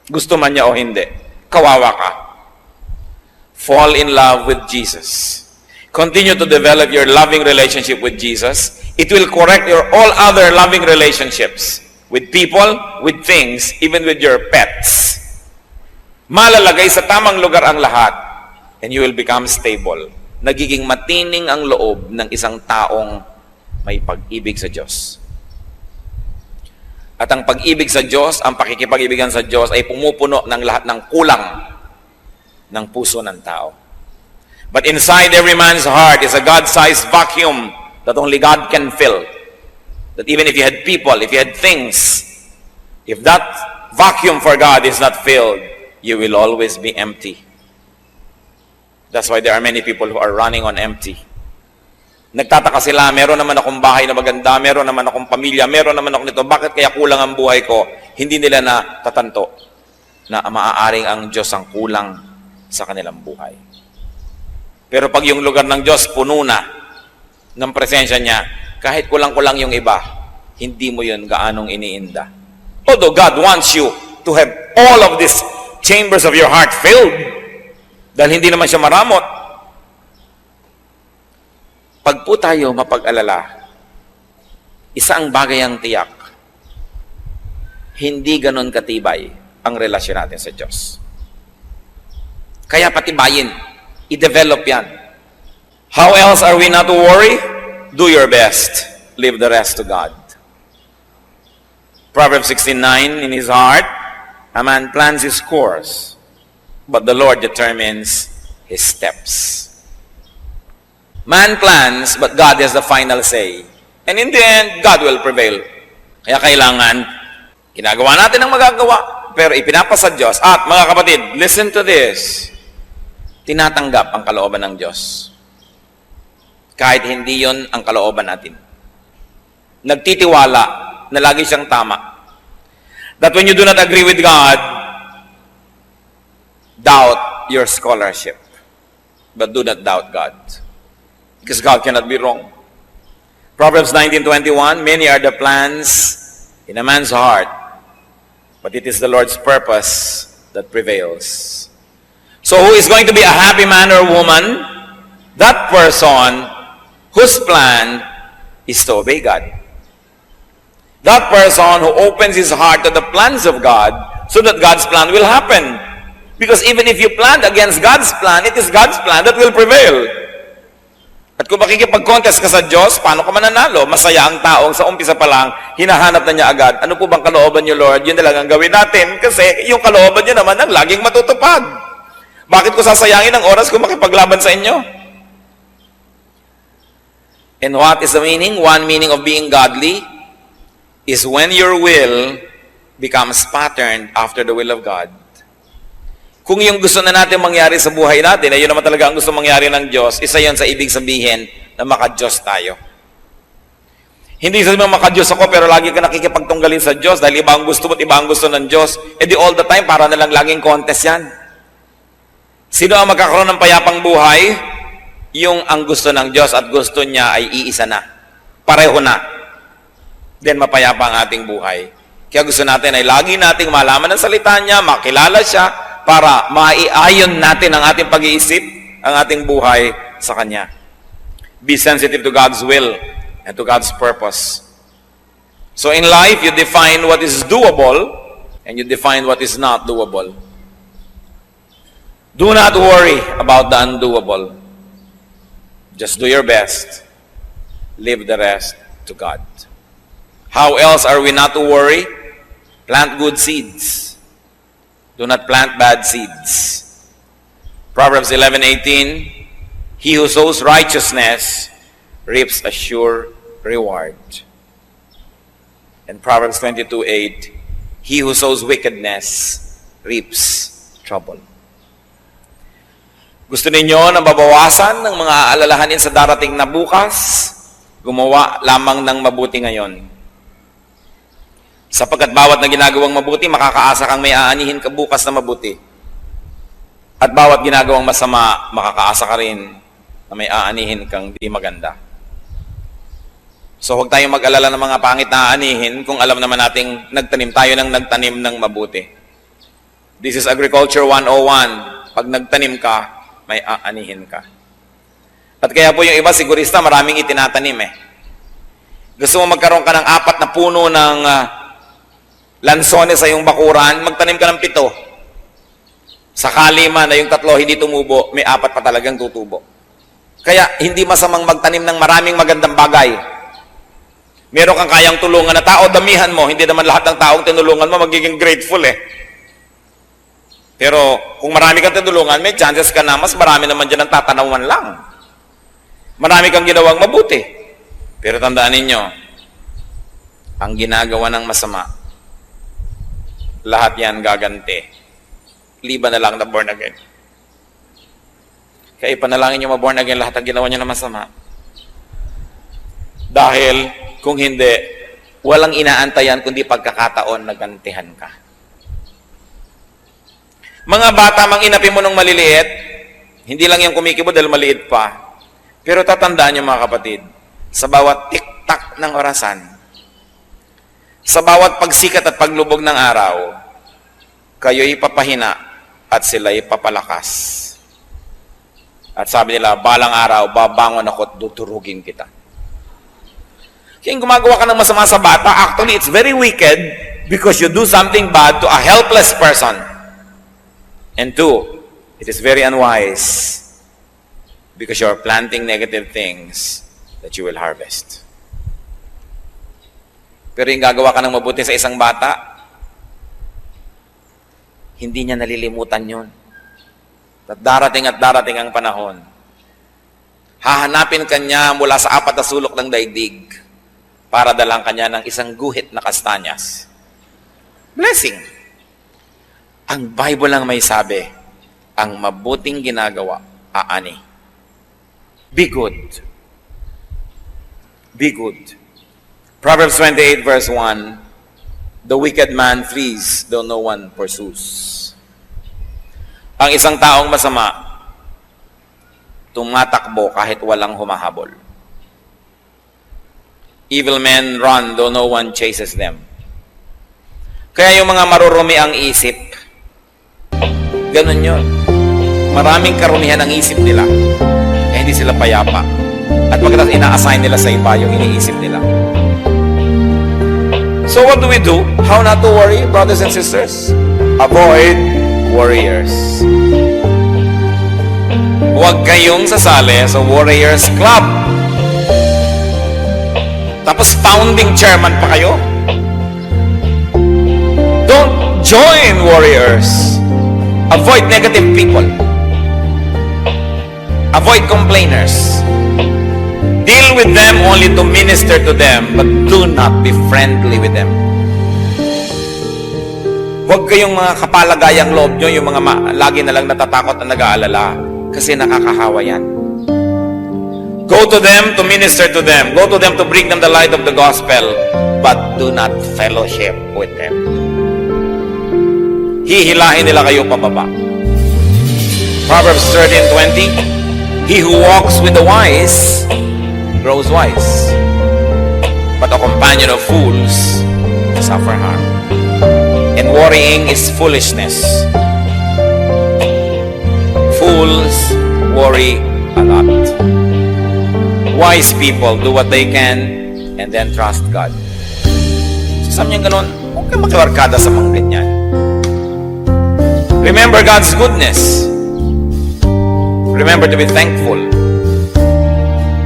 Gusto man niya o hindi. Kawawa ka. Fall in love with Jesus. Continue to develop your loving relationship with Jesus. It will correct your all other loving relationships. With people, with things, even with your pets. Malalagay sa tamang lugar ang lahat. And you will become stable. Nagiging matining ang loob ng isang taong may pag-ibig sa Diyos. At ang pag-ibig sa Diyos, ang pakikipag-ibigan sa Diyos ay pumupuno ng lahat ng kulang ng puso ng tao. But inside every man's heart is a God-sized vacuum that only God can fill. That even if you had people, if you had things, if that vacuum for God is not filled, you will always be empty. That's why there are many people who are running on empty. Nagtataka sila, meron naman akong bahay na maganda, meron naman akong pamilya, meron naman ako nito, bakit kaya kulang ang buhay ko? Hindi nila na tatanto na maaaring ang Diyos ang kulang sa kanilang buhay. Pero pag yung lugar ng Diyos puno na ng presensya niya, kahit kulang-kulang yung iba, hindi mo yun gaanong iniinda. Although God wants you to have all of these chambers of your heart filled, dahil hindi naman siya maramot. Pag po tayo mapag-alala, Isang bagay ang tiyak, hindi ganon katibay ang relasyon natin sa Diyos. Kaya patibayin, i-develop yan. How else are we not to worry? Do your best. Leave the rest to God. Proverbs 16:9, in his heart, a man plans his course, but the Lord determines his steps. Man plans, but God has the final say. And in the end, God will prevail. Kaya kailangan, ginagawa natin ang magagawa, pero ipinapasa Diyos. At mga kapatid, listen to this. Tinatanggap ang kalooban ng Diyos. Kahit hindi yon ang kalooban natin. Nagtitiwala na lagi siyang tama. That when you do not agree with God, doubt your scholarship. But do not doubt God. Because God cannot be wrong. Proverbs 19:21, many are the plans in a man's heart, but it is the Lord's purpose that prevails. So who is going to be a happy man or woman? That person whose plan is to obey God. That person who opens his heart to the plans of God so that God's plan will happen. Because even if you plan against God's plan, it is God's plan that will prevail. At kung makikipag-contest ka sa Diyos, paano ka mananalo? Masaya ang taong sa umpisa pa lang, hinahanap na niya agad. Ano po bang kalooban niyo, Lord? Yun na lang ang gawin natin. Kasi yung kalooban niyo naman ang laging matutupad. Bakit ko sasayangin ang oras kung makipaglaban sa inyo? And what is the meaning? One meaning of being godly is when your will becomes patterned after the will of God. Kung yung gusto na natin mangyari sa buhay natin, ay yun naman talaga ang gusto mangyari ng Diyos, isa yun sa ibig sabihin na maka-Diyos tayo. Hindi sabihin maka-Diyos ako, pero lagi ka nakikipagtunggalin sa Diyos dahil iba ang gusto mo at iba ang gusto ng Diyos. E di all the time, para na lang laging contest yan. Sino ang magkakaroon ng payapang buhay? Yung ang gusto ng Diyos at gusto niya ay iisa na. Pareho na. Then mapayapa ang ating buhay. Kaya gusto natin ay lagi nating malaman ang salita niya, makilala siya, para maiayon natin ang ating pag-iisip, ang ating buhay sa Kanya. Be sensitive to God's will and to God's purpose. So in life, you define what is doable and you define what is not doable. Do not worry about the undoable. Just do your best. Leave the rest to God. How else are we not to worry? Plant good seeds. Do not plant bad seeds. Proverbs 11:18, he who sows righteousness reaps a sure reward. And Proverbs 22:8, he who sows wickedness reaps trouble. Gusto ninyo na mabawasan ng mga alalahanin sa darating na bukas? Gumawa lamang ng mabuti ngayon. Sapagkat bawat na ginagawang mabuti, makakaasa kang may aanihin ka bukas na mabuti. At bawat ginagawang masama, makakaasa ka rin na may aanihin kang di maganda. So huwag tayong mag-alala ng mga pangit na aanihin kung alam naman nating nagtanim tayo ng nagtanim ng mabuti. This is Agriculture 101. Pag nagtanim ka, may aanihin ka. At kaya po yung iba sigurista, maraming itinatanim eh. Gusto mo magkaroon ka ng 4 na puno ng lansones sa iyong bakuran, magtanim ka ng 7. Sakali man na yung 3 hindi tumubo, may 4 pa talagang tutubo. Kaya hindi masamang magtanim ng maraming magandang bagay. Meron kang kayang tulungan na tao, damihan mo. Hindi naman lahat ng taong tinulungan mo magiging grateful eh. Pero kung marami kang tinulungan, may chances ka na mas marami naman dyan ang tatanawan lang. Marami kang ginawang mabuti. Pero tandaan ninyo, ang ginagawa ng masama, lahat yan gaganti. Liban na lang na born again. Kaya ipanalangin nyo ma-born again lahat ang ginawa nyo na masama. Dahil kung hindi, walang inaantayan kundi pagkakataon na gantihan ka. Mga bata, mang inapi mo nung maliliit, hindi lang yung kumikibo dahil maliit pa. Pero tatandaan nyo mga kapatid, sa bawat tik-tak ng orasan, sa bawat pagsikat at paglubog ng araw, kayo'y papahina at sila'y papalakas. At sabi nila, balang araw, babangon ako at tuturugin kita. Kaya yung gumagawa ka ng masama sa bata, actually, it's very wicked because you do something bad to a helpless person. And two, it is very unwise because you are planting negative things that you will harvest. Pero yung gagawa ka ng mabuti sa isang bata, hindi niya nalilimutan yun. At darating ang panahon. Hahanapin kanya mula sa apat na sulok ng daigdig para dalang kanya ng isang guhit na kastanyas. Blessing. Ang Bible lang may sabi, ang mabuting ginagawa, aani. Be good. Be good. Proverbs 28 verse 1, the wicked man flees, though no one pursues. Ang isang taong masama, tumatakbo kahit walang humahabol. Evil men run, though no one chases them. Kaya yung mga marurumi ang isip, ganun yun. Maraming karumihan ang isip nila, kaya hindi sila payapa. At pagkatapos ina-assign nila sa iba yung iniisip nila. So what do we do? How not to worry, brothers and sisters? Avoid warriors. Huwag kayong sasali sa Warriors Club. Tapos founding chairman pa kayo. Don't join warriors. Avoid negative people. Avoid complainers. Deal with them only to minister to them, but do not be friendly with them. Huwag kayong mga kapalagayang loob nyo, yung mga lagi na lang natatakot at nag-aalala, kasi nakakahawa yan. Go to them to minister to them. Go to them to bring them the light of the gospel, but do not fellowship with them. Hihilahin nila kayo pababa. Proverbs 13:20, he who walks with the wise grows wise, but a companion of fools suffer harm. And worrying is foolishness. Fools worry a lot. Wise people do what they can and then trust God. So sabi niya ganun, huwag kang makiwarkada sa mga ganyan. Remember God's goodness. Remember to be thankful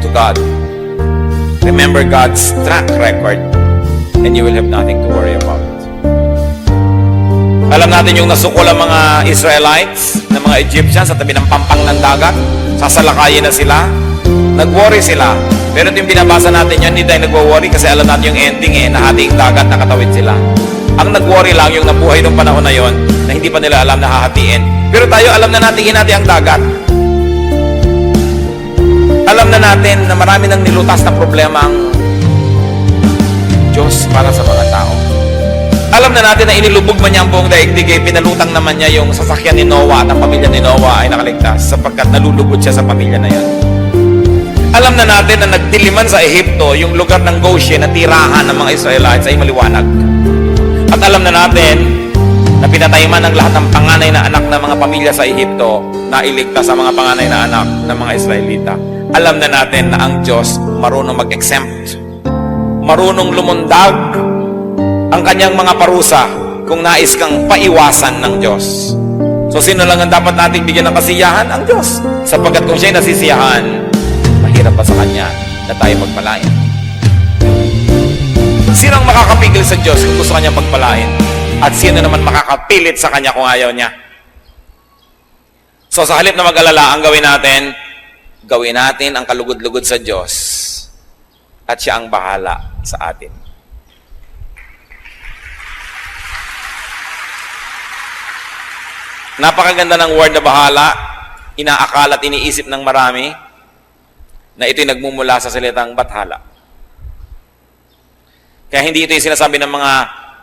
to God. Remember God's track record and you will have nothing to worry about. Alam natin yung nasukol ang mga Israelites ng mga Egyptians sa tabi ng pampang ng dagat. Sasalakayin na sila. Nag-worry sila. Pero yung binabasa natin yan, hindi tayo nag-worry kasi alam natin yung ending nahati yung dagat, nakatawid sila. Ang nag-worry lang yung nabuhay ng panahon na yon na hindi pa nila alam na hahatiin. Pero tayo alam na natin hinati ang dagat. Alam na natin na marami nang nilutas na problema ang Diyos para sa mga tao. Alam na natin na inilubog man niya ang buong daigdig, pinalutang naman niya yung sasakyan ni Noah at ang pamilya ni Noah ay nakaligtas sapagkat nalulugod siya sa pamilya na yon. Alam na natin na nagdiliman sa Ehipto, yung lugar ng Goshen na tirahan ng mga Israelites ay maliwanag. At alam na natin na pinatay man ang lahat ng panganay na anak ng mga pamilya sa Ehipto na iligtas sa mga panganay na anak ng mga Israelita. Alam na natin na ang Diyos marunong mag-exempt, marunong lumundag ang kanyang mga parusa kung nais kang paiwasan ng Diyos. So sino lang ang dapat nating bigyan ng kasiyahan? Ang Diyos. Sapagkat kung siya'y nasisiyahan, mahirap pa sa Kanya na tayo magpalain. Sino ang makakapigil sa Diyos kung gusto Kanya pagpalain? At sino naman makakapilit sa Kanya kung ayaw Niya? So sa halip na mag-alala, ang gawin natin ang kalugod-lugod sa Diyos at Siya ang bahala sa atin. Napakaganda ng word na bahala. Inaakala at iniisip ng marami na ito'y nagmumula sa salitang bathala. Kaya hindi ito yung sinasabi ng mga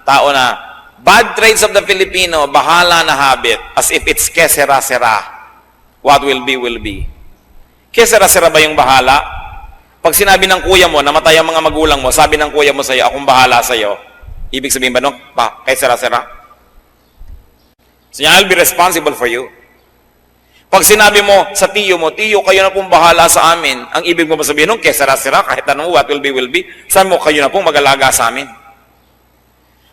tao na bad traits of the Filipino, bahala na habit, as if it's kesera-sera. What will be, will be. Kesera-sera ba yung bahala? Pag sinabi ng kuya mo, namatay ang mga magulang mo, sabi ng kuya mo sa'yo, akong bahala sa'yo. Ibig sabihin ba, no? Kesera-sera? So I'll be responsible for you. Pag sinabi mo sa tiyo mo, tiyo, kayo na pong bahala sa amin. Ang ibig mo ba sabihin nun, kesara-sira, kahit anong what will be, will be. Sabi mo, kayo na pong mag-alaga sa amin.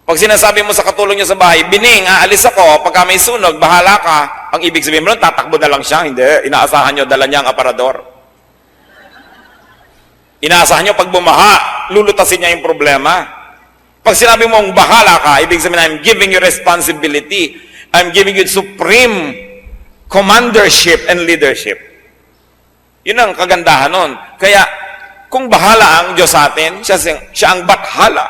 Pag sinasabi mo sa katulong nyo sa bahay, Bining, aalis ako, pagka may sunog, bahala ka. Ang ibig sabihin mo nun, tatakbo na lang siya. Hindi, inaasahan nyo, dala niya ang aparador. Inaasahan nyo, pag bumaha, lulutasin niya yung problema. Pag sinabi mong bahala ka, ibig sabihin, I'm giving you responsibility. I'm giving you supreme commandership and leadership. Yun ang kagandahan nun. Kaya, kung bahala ang Diyos sa atin, siya ang bathala,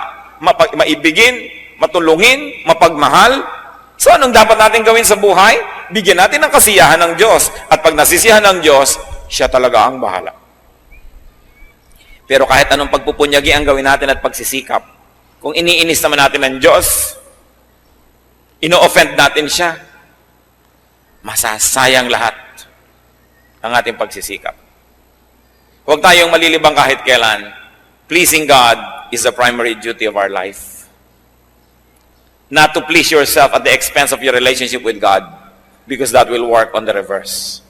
maibigin, matulungin, mapagmahal. So, anong dapat natin gawin sa buhay? Bigyan natin ng kasiyahan ng Diyos. At pag nasisiyahan ng Diyos, siya talaga ang bahala. Pero kahit anong pagpupunyagi ang gawin natin at pagsisikap, kung iniinis naman natin ng Diyos, ino-offend natin siya, masasayang lahat ang ating pagsisikap. Huwag tayong malilibang kahit kailan. Pleasing God is the primary duty of our life. Not to please yourself at the expense of your relationship with God, because that will work on the reverse.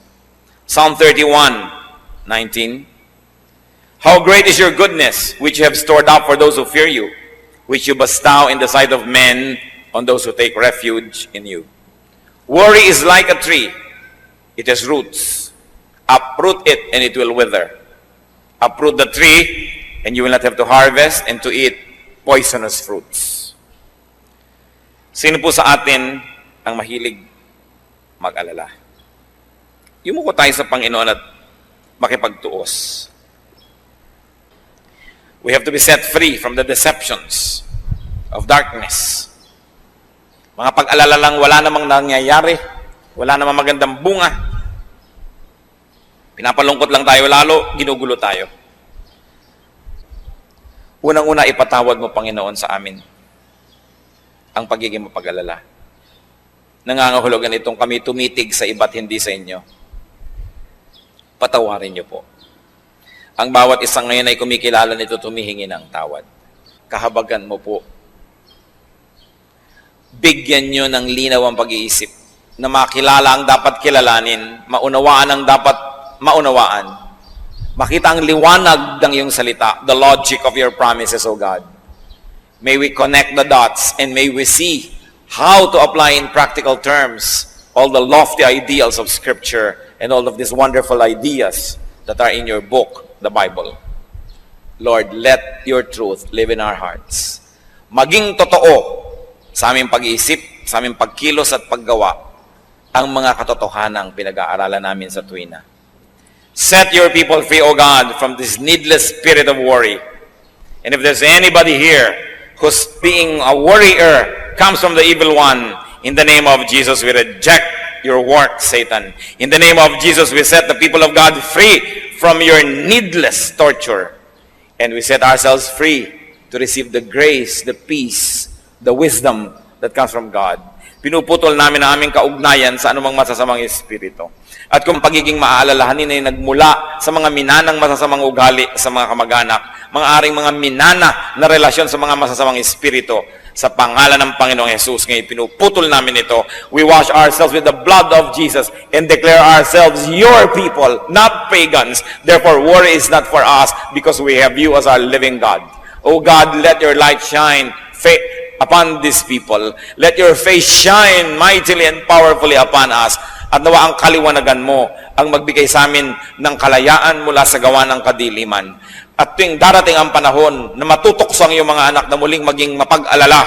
Psalm 31:19. How great is your goodness, which you have stored up for those who fear you, which you bestow in the sight of men on those who take refuge in you. Worry is like a tree. It has roots. Uproot it and it will wither. Uproot the tree and you will not have to harvest and to eat poisonous fruits. Sino po sa atin ang mahilig mag-alala? Yumuko tayo sa Panginoon at makipagtuos. We have to be set free from the deceptions of darkness. Mga pag-alala lang, wala namang nangyayari, wala namang magandang bunga. Pinapalungkot lang tayo lalo, ginugulo tayo. Unang-una, ipatawad mo, Panginoon, sa amin ang pagiging mapag-alala. Nangangahulugan itong kami tumitig sa iba't hindi sa inyo. Patawarin niyo po. Ang bawat isang ngayon ay kumikilala nito, tumihingi ng tawad. Kahabagan mo po. Bigyan nyo ng linaw ang pag-iisip na makilala ang dapat kilalanin, maunawaan ang dapat maunawaan. Makita ang liwanag ng iyong salita, the logic of your promises, O God. May we connect the dots and may we see how to apply in practical terms all the lofty ideals of Scripture and all of these wonderful ideas that are in your book, the Bible. Lord, let your truth live in our hearts. Maging totoo sa aming pag-iisip, sa aming pagkilos at paggawa, ang mga katotohanang pinag-aaralan namin sa tuwina. Set your people free, O God, from this needless spirit of worry. And if there's anybody here who's being a worrier, comes from the evil one, in the name of Jesus, we reject your work, Satan. In the name of Jesus, we set the people of God free from your needless torture. And we set ourselves free to receive the grace, the peace, the wisdom that comes from God. Pinuputol namin ang aming kaugnayan sa anumang masasamang espiritu. At kung pagiging maaalalahanin ay nagmula sa mga minanang masasamang ugali sa mga kamag-anak, mga aring mga minana na relasyon sa mga masasamang espiritu, sa pangalan ng Panginoong Jesus, ngayon pinuputol namin ito. We wash ourselves with the blood of Jesus and declare ourselves your people, not pagans. Therefore, worry is not for us because we have you as our living God. O God, let your light shine upon these people. Let your face shine mightily and powerfully upon us. At nawa ang kaliwanagan mo ang magbigay sa amin ng kalayaan mula sa gawa ng kadiliman. At tuwing darating ang panahon na matutokso ang iyong mga anak na muling maging mapag-alala,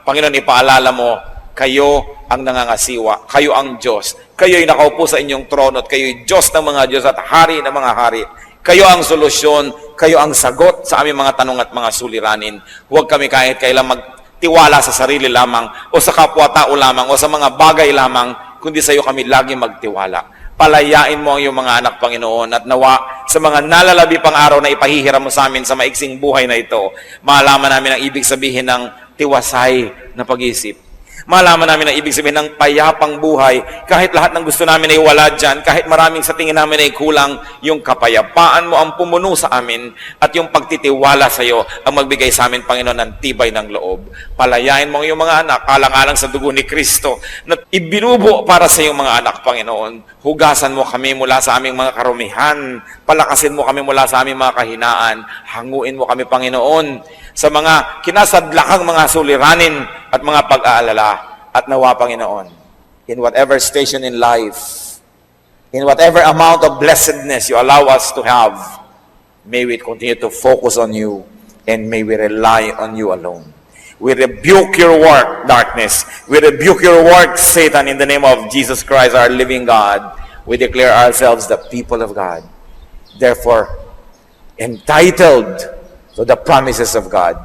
Panginoon, ipaalala mo, kayo ang nangangasiwa, kayo ang Diyos, kayo'y nakaupo sa inyong trono at kayo'y Diyos ng mga Diyos at hari ng mga hari. Kayo ang solusyon, kayo ang sagot sa aming mga tanong at mga suliranin. Huwag kami kahit kailan magtiwala sa sarili lamang o sa kapwa-tao lamang o sa mga bagay lamang, kundi sa iyo kami lagi magtiwala. Palayain mo ang iyong mga anak, Panginoon, at nawa sa mga nalalabi pang araw na ipahihiram mo sa amin sa maiksing buhay na ito, malaman namin ang ibig sabihin ng tiwasay na pag-iisip. Malaman namin ang ibig sabihin ng payapang buhay. Kahit lahat ng gusto namin ay wala dyan, kahit maraming sa tingin namin ay kulang, yung kapayapaan mo ang pumuno sa amin at yung pagtitiwala sa iyo ang magbigay sa amin, Panginoon, ng tibay ng loob. Palayain mo ang iyong mga anak, alang-alang sa dugo ni Kristo na ibinubo para sa iyong mga anak, Panginoon. Hugasan mo kami mula sa aming mga karumihan. Palakasin mo kami mula sa aming mga kahinaan. Hanguin mo kami, Panginoon, sa mga kinasadlakang mga suliranin at mga pag-aalala. At nawa, Panginoon, in whatever station in life, in whatever amount of blessedness you allow us to have, may we continue to focus on you and may we rely on you alone. We rebuke your work, darkness. We rebuke your work, Satan, in the name of Jesus Christ, our living God. We declare ourselves the people of God. Therefore, entitled to the promises of God.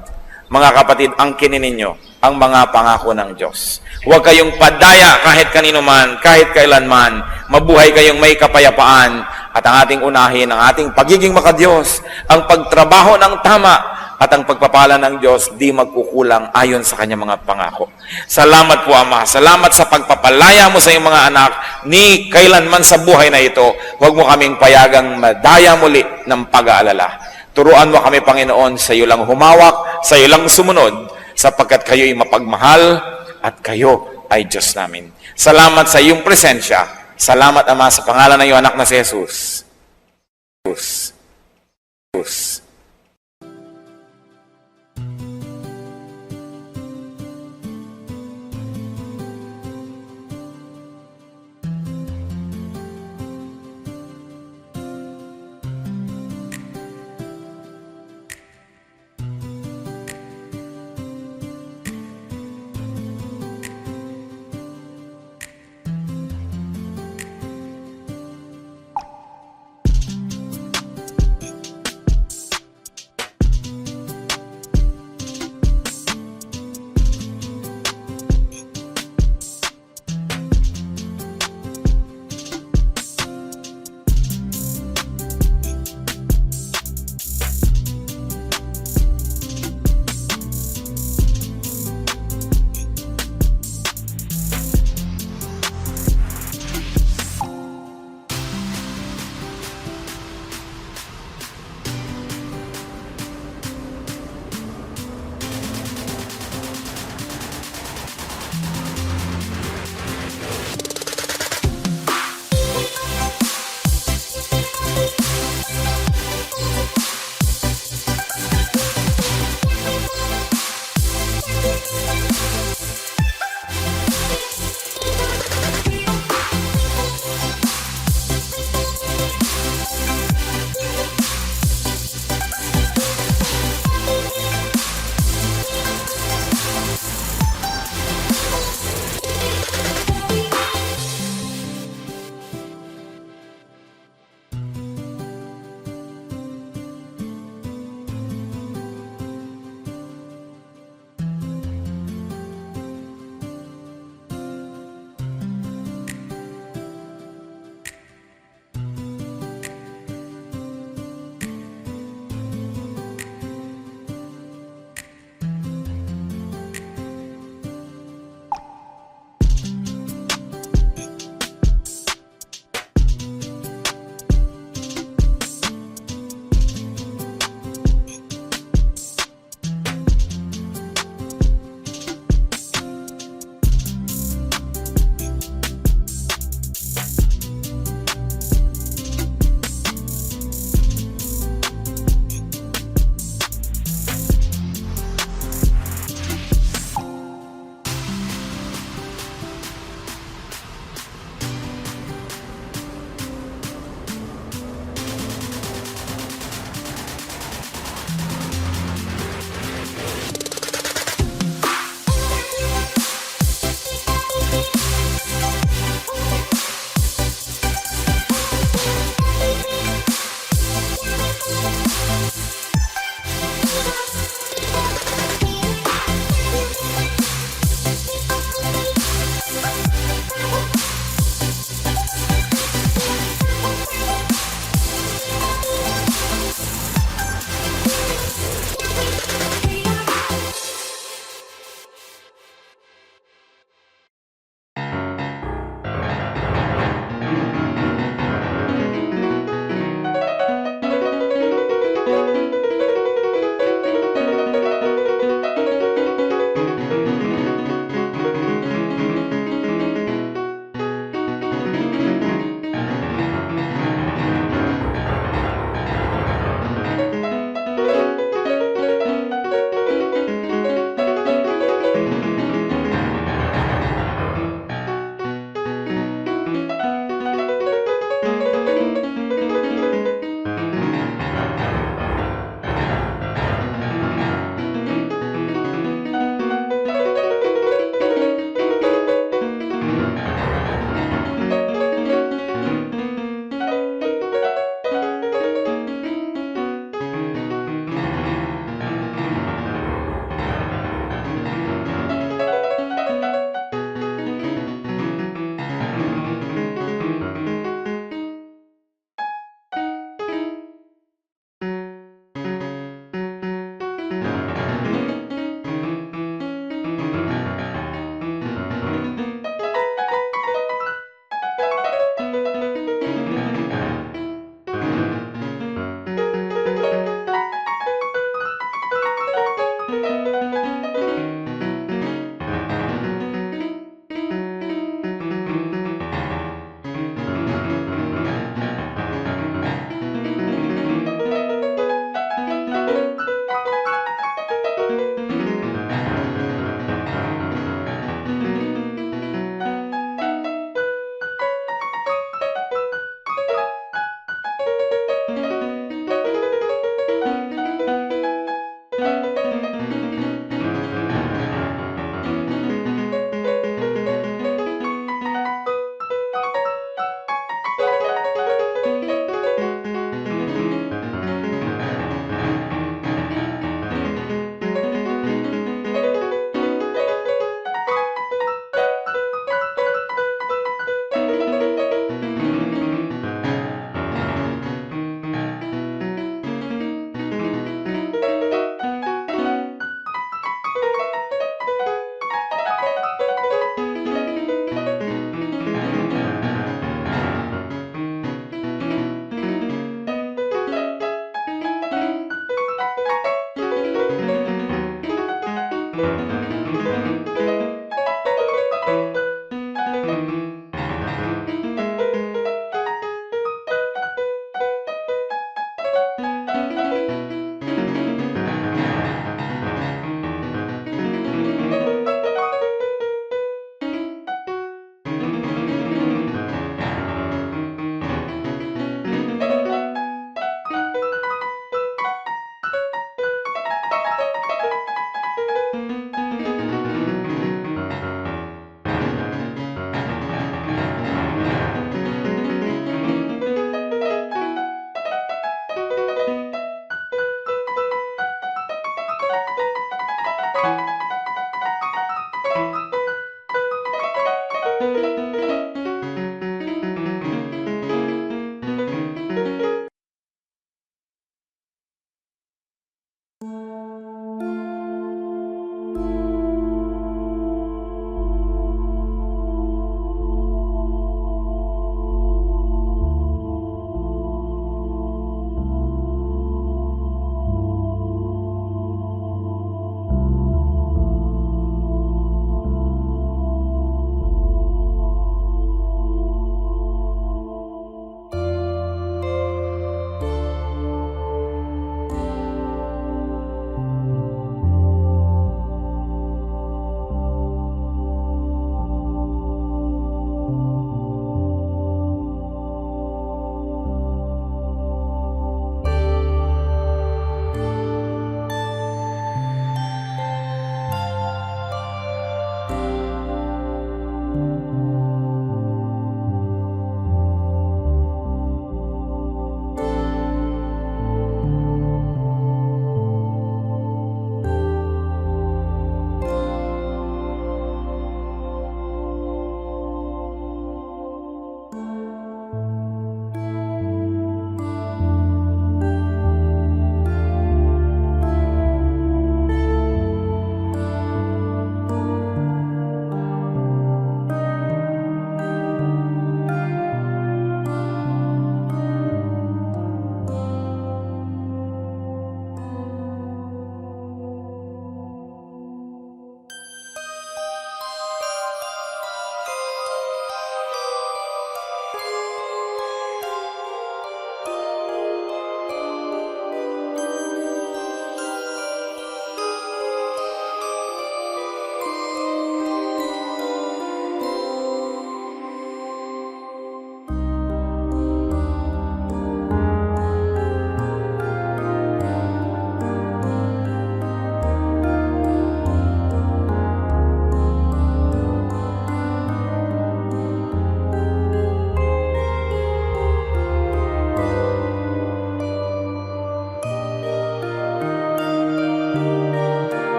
Mga kapatid, angkinin ninyo ang mga pangako ng Diyos. Huwag kayong padaya kahit kanino man, kahit kailanman. Mabuhay kayong may kapayapaan at ang ating unahin, ang ating pagiging makadiyos, ang pagtrabaho ng tama at ang pagpapala ng Diyos di magkukulang ayon sa kanyang mga pangako. Salamat po, Ama. Salamat sa pagpapalaya mo sa iyong mga anak ni kailanman sa buhay na ito. Huwag mo kaming payagang madaya muli ng pag-aalala. Turuan mo kami, Panginoon, sa iyo lang humawak, sa iyo lang sumunod, sapagkat kayo'y mapagmahal at kayo ay Diyos namin. Salamat sa iyong presensya. Salamat, Ama, sa pangalan ng iyong anak na si Jesus.